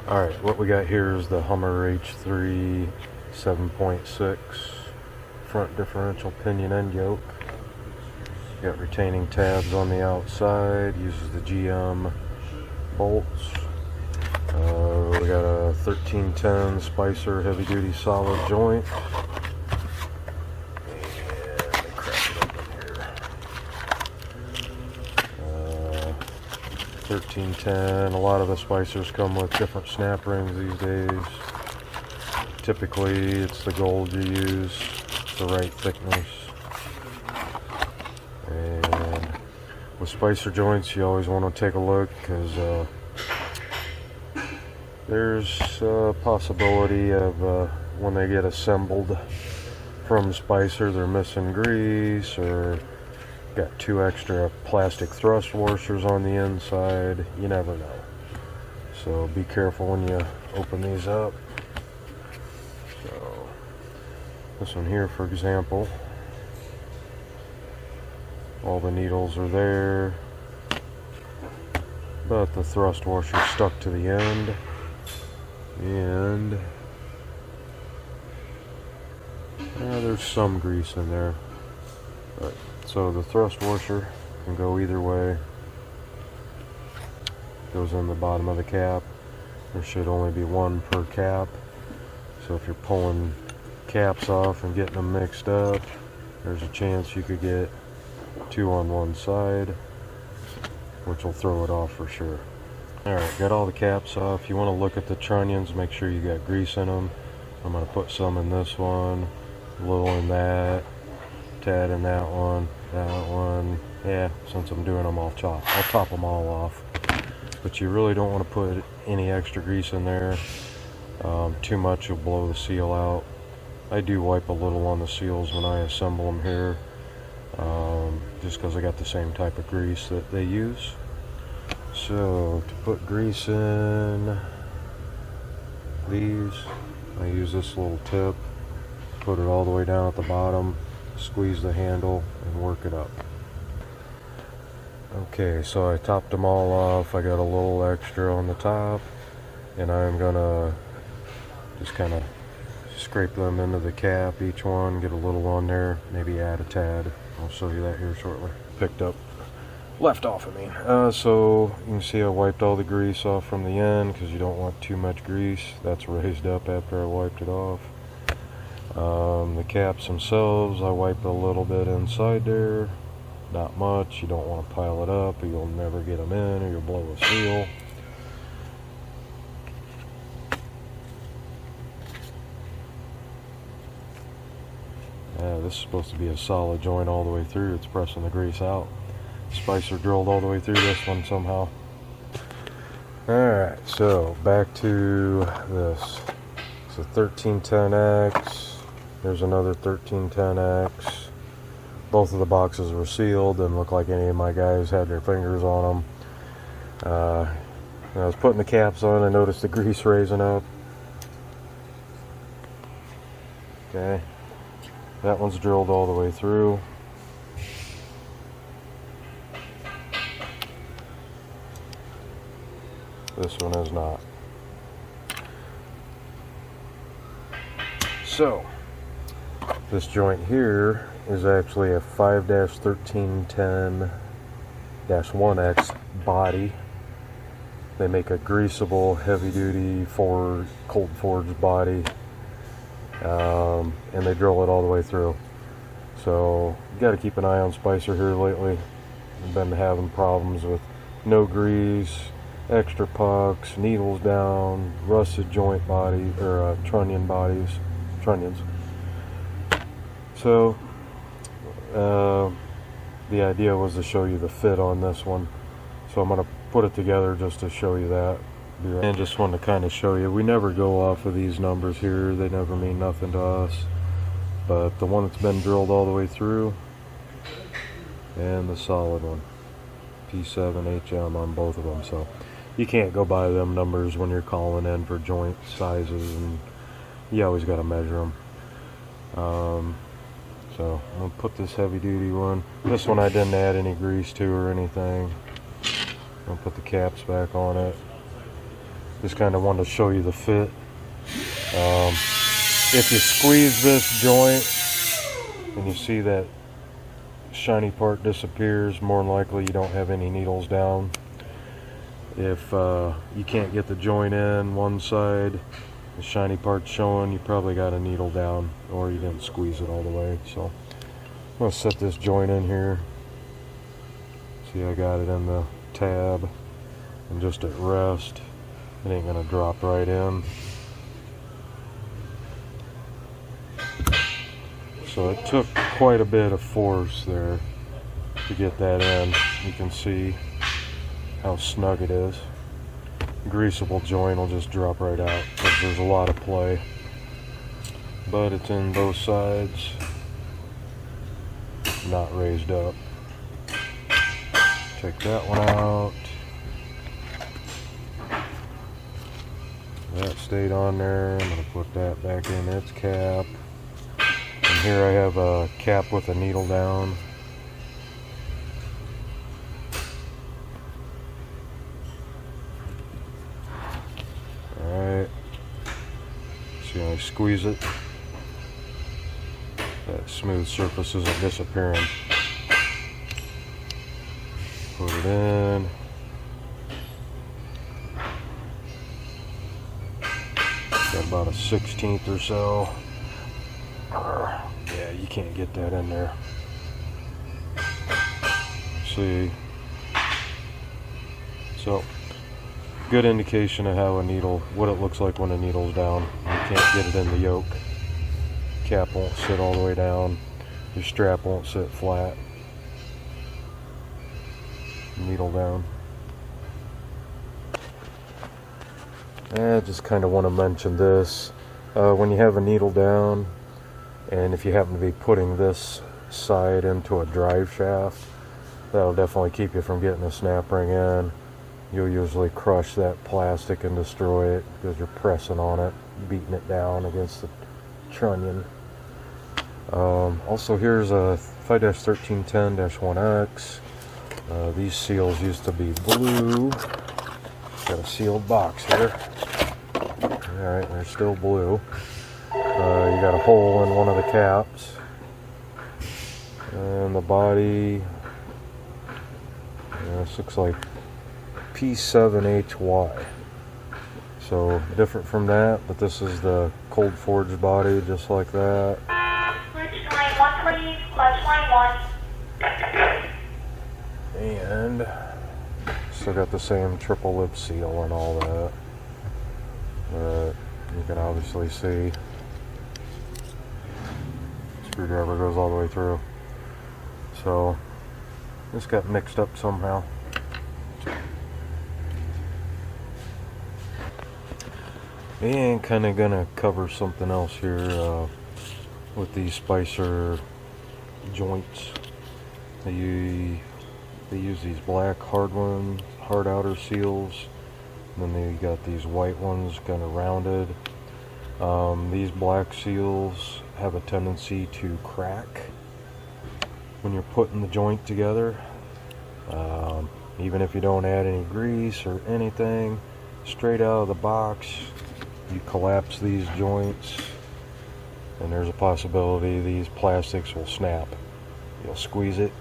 Alright, what we got here is the Hummer H3 7.6 front differential pinion and yoke. Got retaining tabs on the outside, uses the GM bolts. We got a 1310 Spicer heavy duty solid joint. And let me crack it open here. 1310, a lot of the Spicers come with different snap rings these days. Typically it's the gold you use, it's the right thickness. And with Spicer joints you always want to take a look, because there's a possibility of when they get assembled from Spicer they're missing grease, or got 2 extra plastic thrust washers on the inside. You never know, so be careful when you open these up. So this one here, for example, all the needles are there, but the thrust washer stuck to the end, and there's some grease in there. But so the thrust washer can go either way. Goes in the bottom of the cap. There should only be one per cap, so if you're pulling caps off and getting them mixed up, there's a chance you could get 2 on one side, which will throw it off for sure. Alright, got all the caps off. You want to look at the trunnions, make sure you got grease in them. I'm going to put some in this one, a little in that, tad in that one. Yeah, since I'm doing them, I'll top them all off. But you really don't want to put any extra grease in there. Too much will blow the seal out. I do wipe a little on the seals when I assemble them here, just because I got the same type of grease that they use. So to put grease in these, I use this little tip, put it all the way down at the bottom, squeeze the handle and work it up. Okay, so I topped them all off. I got a little extra on the top, and I'm gonna just kind of scrape them into the cap, each one, get a little on there, maybe add a tad. I'll show you that here shortly. Picked up, left off of me. So you can see I wiped all the grease off from the end, because you don't want too much grease. That's raised up after I wiped it off. The caps themselves, I wiped a little bit inside there, not much. You don't want to pile it up or you'll never get them in, or you'll blow a seal. This is supposed to be a solid joint all the way through. It's pressing the grease out. Spicer drilled all the way through this one somehow. Alright, so back to this. It's a 1310X. There's another 1310X. Both of the boxes were sealed. Didn't look like any of my guys had their fingers on them. When I was putting the caps on, I noticed the grease raising up. Okay, that one's drilled all the way through. This one is not. So this joint here is actually a 5-1310-1X body. They make a greasable, heavy-duty cold forged body, and they drill it all the way through. So you got to keep an eye on Spicer here lately. I've been having problems with no grease, extra pucks, needles down, rusted joint body or trunnions. So the idea was to show you the fit on this one, so I'm going to put it together just to show you that. And just want to kind of show you, we never go off of these numbers here, they never mean nothing to us, but the one that's been drilled all the way through and the solid one, P7 HM on both of them. So you can't go by them numbers when you're calling in for joint sizes, and you always got to measure them. So I'm going to put this heavy duty one. This one I didn't add any grease to or anything. I'm going to put the caps back on it. Just kind of wanted to show you the fit. If you squeeze this joint and you see that shiny part disappears, more than likely you don't have any needles down. If you can't get the joint in one side, the shiny part's showing, you probably got a needle down or you didn't squeeze it all the way. So I'm going to set this joint in here. See, I got it in the tab and just at rest. It ain't going to drop right in. So it took quite a bit of force there to get that in. You can see how snug it is. Greasable joint will just drop right out because there's a lot of play. But it's in both sides, not raised up. Take that one out. That stayed on there. I'm going to put that back in its cap. And here I have a cap with a needle down. Alright. See how I squeeze it? That smooth surface isn't disappearing. Put it in. Got about a 1/16 or so. Yeah, you can't get that in there. See? So, good indication of how a needle, what it looks like when a needle's down. You can't get it in the yoke. Cap won't sit all the way down. Your strap won't sit flat. Needle down. I just kind of want to mention this. When you have a needle down, and if you happen to be putting this side into a drive shaft, that'll definitely keep you from getting a snap ring in. You'll usually crush that plastic and destroy it because you're pressing on it, beating it down against the trunnion. Also, here's a 5-1310-1X. These seals used to be blue. Got a sealed box here. Alright, they're still blue. You got a hole in one of the caps. And the body, this looks like P7HY. So different from that, but this is the cold forged body, just like that. Bridge line 1 please, clutch line 1. And still got the same triple lip seal and all that. But you can obviously see screwdriver goes all the way through. So this got mixed up somehow. And kind of gonna cover something else here with these Spicer joints. They use these black hard outer seals, and then they got these white ones kind of rounded. These black seals have a tendency to crack when you're putting the joint together. Even if you don't add any grease or anything, straight out of the box, you collapse these joints, and there's a possibility these plastics will snap. You'll squeeze it,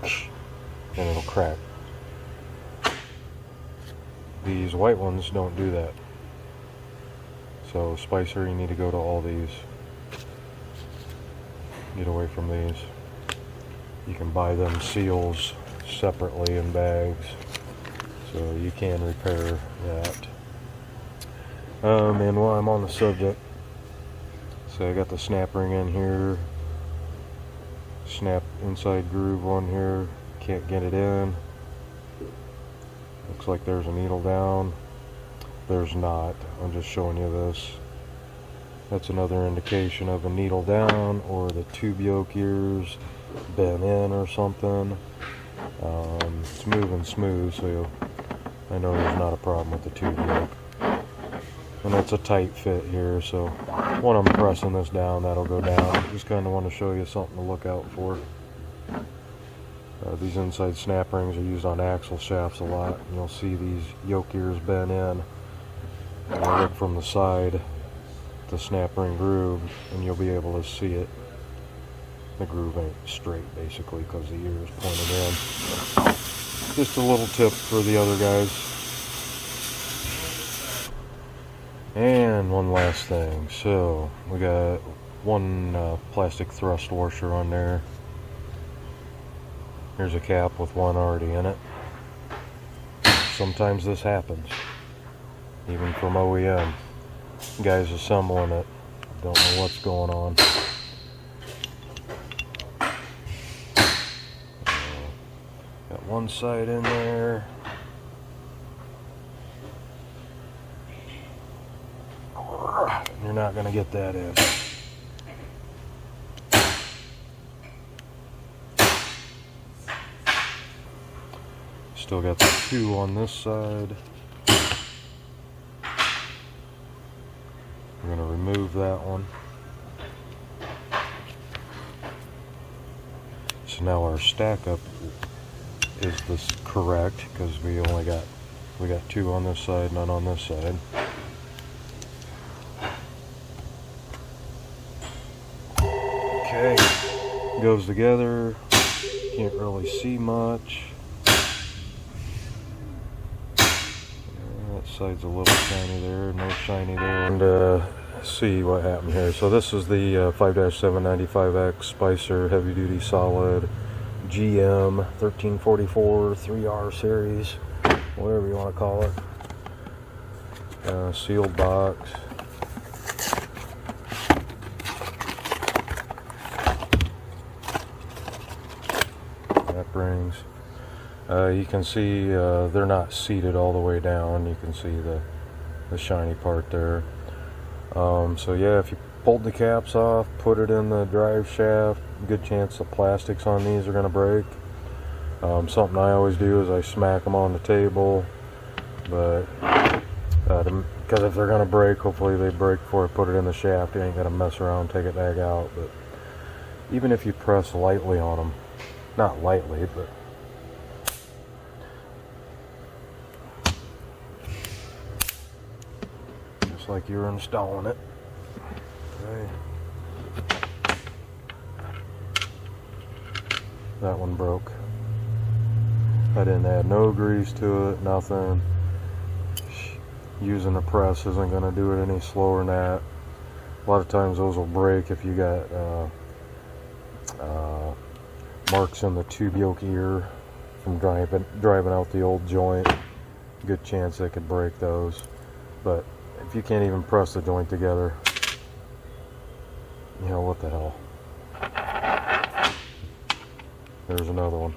and it'll crack. These white ones don't do that. So Spicer, you need to go to all these. Get away from these. You can buy them seals separately in bags, so you can repair that. And while I'm on the subject, so I got the snap ring in here, snap inside groove on here, can't get it in. Looks like there's a needle down. There's not. I'm just showing you this. That's another indication of a needle down, or the tube yoke ears bent in or something. It's moving smooth, so I know there's not a problem with the tube yoke. And it's a tight fit here, so when I'm pressing this down, that'll go down. Just kind of want to show you something to look out for. These inside snap rings are used on axle shafts a lot, and you'll see these yoke ears bent in. And I look from the side, the snap ring groove, and you'll be able to see it. The groove ain't straight basically because the ear is pointed in. Just a little tip for the other guys. And one last thing, so we got one plastic thrust washer on there. Here's a cap with one already in it. Sometimes this happens, even from OEM. Guys assembling it, don't know what's going on. Got one side in there. You're not going to get that in. Still got the two on this side. I'm going to remove that one. So now our stack up is this correct because we got two on this side, none on this side. Okay, goes together. Can't really see much. That side's a little shiny there, no shiny there. And see what happened here. So this is the 5-795X Spicer Heavy Duty Solid GM 1344 3R series, whatever you want to call it. Sealed box. Rings. You can see they're not seated all the way down. You can see the shiny part there. So yeah, if you pulled the caps off, put it in the drive shaft, good chance the plastics on these are going to break. Something I always do is I smack them on the table, but because if they're going to break, hopefully they break before I put it in the shaft. You ain't got to mess around, take it back out. But even if you press lightly on them, not lightly, but just like you're installing it. Okay. That one broke. I didn't add no grease to it, nothing. Using a press isn't going to do it any slower than that. A lot of times those will break if you got marks in the tube yoke ear from driving out the old joint. Good chance they could break those. But if you can't even press the joint together, you know, what the hell. There's another one.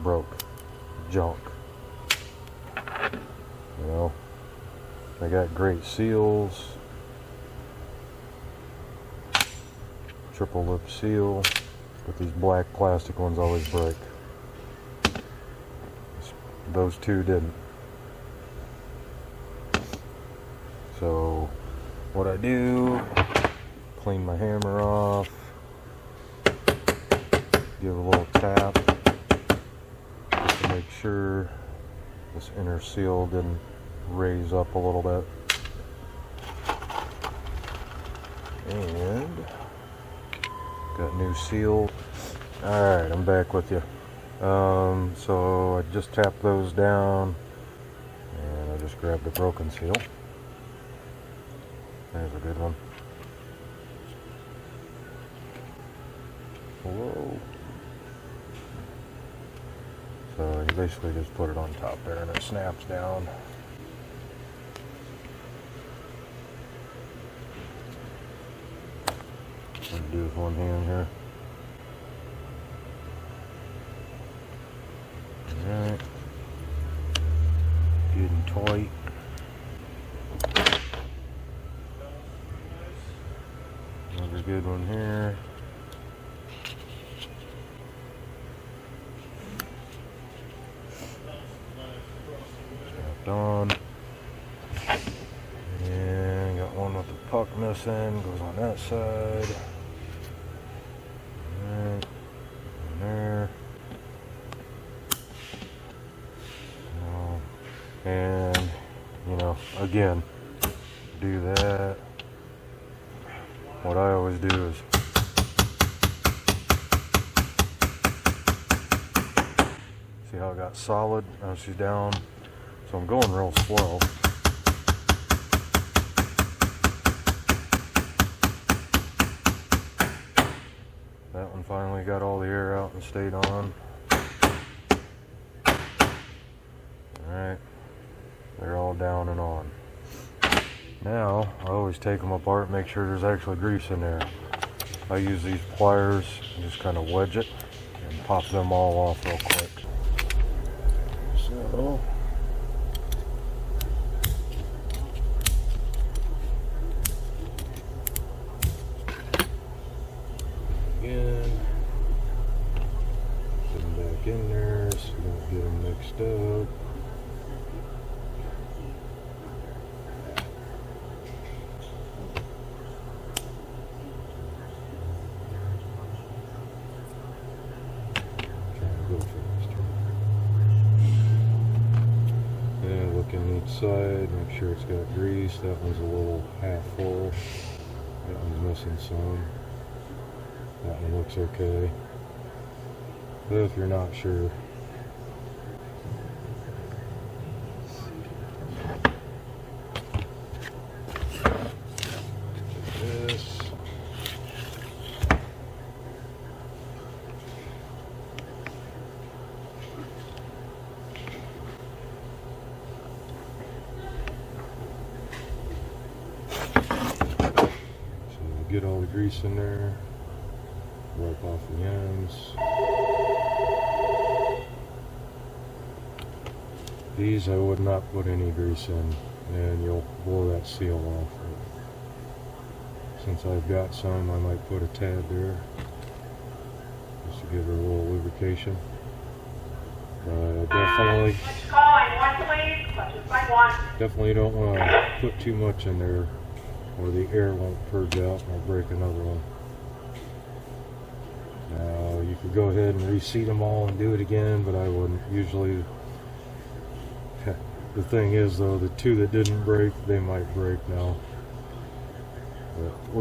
Broke. Junk. You know, I got great seals. Triple lip seal. But these black plastic ones always break. Those two didn't. So what I do, clean my hammer off, give a little tap to make sure this inner seal didn't raise up a little bit. And got new seal. Alright, I'm back with you. So I just tapped those down and I just grabbed the broken seal. There's a good one. Whoa. So you basically just put it on top there and it snaps down. I'm gonna do with one hand here. Alright. Good and tight. Another good one here. Strapped on. And got one with the puck missing. Goes on that side. Alright. And there. And, you again, do that. What I always do is see how it got solid. Now she's down, so I'm going real slow. That one finally got all the air out and stayed on. Alright, they're all down and on. Now, I always take them apart, make sure there's actually grease in there. I use these pliers and just kind of wedge it and pop them all off real quick. So, again, put them back in there so we don't get them mixed up. And look in each side, make sure it's got grease. That one's a little half full. That one's missing some. That one looks okay. But if you're not sure, this. Get all the grease in there, wipe off the ends. These I would not put any grease in, and you'll blow that seal off. Since I've got some, I might put a tad there, just to give her a little lubrication. Definitely don't want to put too much in there, or the air won't purge out and I'll break another one. Now you could go ahead and reseat them all and do it again, but I wouldn't. Usually, the thing is though, the two that didn't break, they might break now. But